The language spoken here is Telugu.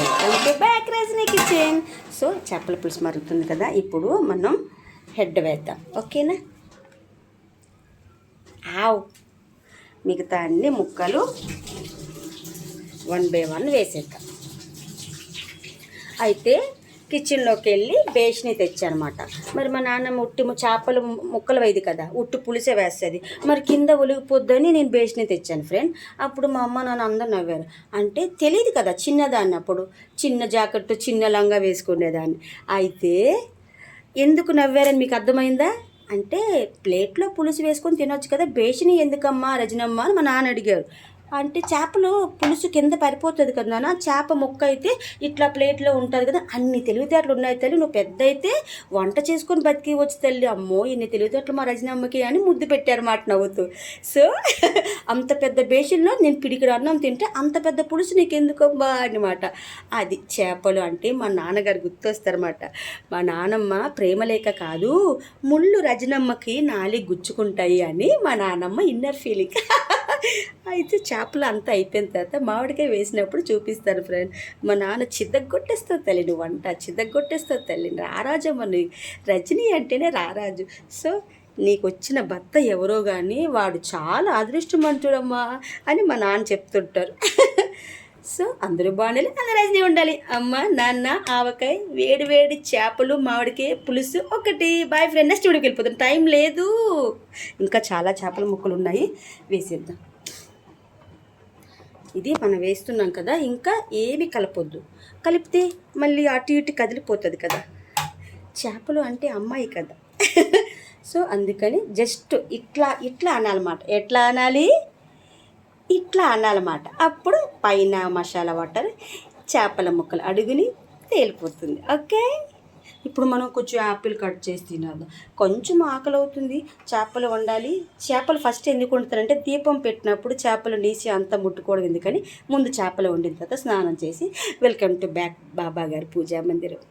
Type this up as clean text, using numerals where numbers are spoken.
Welcome to back Rajani kitchen. So చేపల పులుసు మరుగుతుంది కదా, ఇప్పుడు మనం హెడ్ వేద్దాం. ఓకేనా? ఆవ్ మిగతా అన్ని ముక్కలు 1 by 1 వేసేద్దాం. అయితే కిచెన్లోకి వెళ్ళి బేషని తెచ్చానమాట. మరి మా నాన్నమ్మ ఉట్టి చేపలు ముక్కలు వేయదు కదా, ఉట్టు పులిసే వేస్తుంది. మరి కింద ఒలిగిపోద్దని నేను బేషని తెచ్చాను ఫ్రెండ్. అప్పుడు మా అమ్మ నాన్న అందరు నవ్వారు. అంటే తెలియదు కదా, చిన్నదాన్ని అప్పుడు, చిన్న జాకెట్టు చిన్న లంగా వేసుకునేదాన్ని. అయితే ఎందుకు నవ్వారని మీకు అర్థమైందా? అంటే ప్లేట్లో పులుసు వేసుకొని తినొచ్చు కదా, బేషని ఎందుకమ్మా రజనమ్మ అని మా నాన్న అడిగారు. అంటే చేపలు పులుసు కింద పడిపోతుంది కదా నాన్న, చేప ముక్క అయితే ఇట్లా ప్లేట్లో ఉంటుంది కదా. అన్ని తెలివితేటలు ఉన్నాయి తల్లి, నువ్వు పెద్ద అయితే వంట చేసుకొని బతికి వచ్చి తల్లి. అమ్మో ఇన్ని తెలివితేటలు మా రజనమ్మకి అని ముద్దు పెట్టారు మాట నవ్వుతూ. సో అంత పెద్ద బేషన్లో నేను పిడికిడు అన్నం తింటే అంత పెద్ద పులుసు నీకు ఎందుకమ్మా అనమాట. అది చేపలు అంటే మా నాన్నగారు గుర్తొస్తారన్నమాట. మా నానమ్మ ప్రేమలేఖ కాదు, ముళ్ళు రజనమ్మకి నాలి గుచ్చుకుంటాయి అని మా నానమ్మ ఇన్నర్ ఫీలింగ్. అయితే చేపలు అంతా అయిపోయిన తర్వాత మామిడికాయ వేసినప్పుడు చూపిస్తారు ఫ్రెండ్. మా నాన్న చిద్దగొట్టేస్తావు తల్లి, నువ్వు వంట చిద్దగొట్టేస్తావు తల్లి, రారాజమ్మ నువ్వు, రజనీ అంటేనే రారాజు. సో నీకు వచ్చిన భర్త ఎవరో కానీ వాడు చాలా అదృష్టవంతుడమ్మా అని మా నాన్న చెప్తుంటారు. సో అందరూ బాగుండాలి, అందరూ రజనీ ఉండాలి. అమ్మ నాన్న ఆవకాయ వేడి వేడి చేపలు మామిడికాయ పులుసు ఒకటి. బాయ్ ఫ్రెండ్, నెక్స్ట్ వీడియోకి వెళ్ళిపోతాం, టైం లేదు. ఇంకా చాలా చేపల ముక్కలు ఉన్నాయి, వేసేద్దాం. ఇది మనం వేస్తున్నాం కదా, ఇంకా ఏమి కలపొద్దు. కలిపితే మళ్ళీ అటు ఇటు కదిలిపోతుంది కదా, చేపలు అంటే అమ్మాయి కదా. సో అందుకని జస్ట్ ఇట్లా ఇట్లా అనాలన్నమాట. ఎట్లా అనాలి? ఇట్లా అనాలన్నమాట. అప్పుడు పైన మసాలా వాటర్, చేపల ముక్కలు అడుగుని తేలిపోతుంది. ఓకే, ఇప్పుడు మనం కొంచెం యాపిల్ కట్ చేసి తినాలి. కొంచెం ఆకలి అవుతుంది, చేపలు వండాలి. చేపలు ఫస్ట్ ఎందుకు వండుతారంటే దీపం పెట్టినప్పుడు చేపలు నీసి అంతా ముట్టుకోవడం ఎందుకని ముందు చేపలు వండిన తర్వాత స్నానం చేసి వెల్కమ్ టు బ్యాక్ బాబా గారి పూజా మందిరం.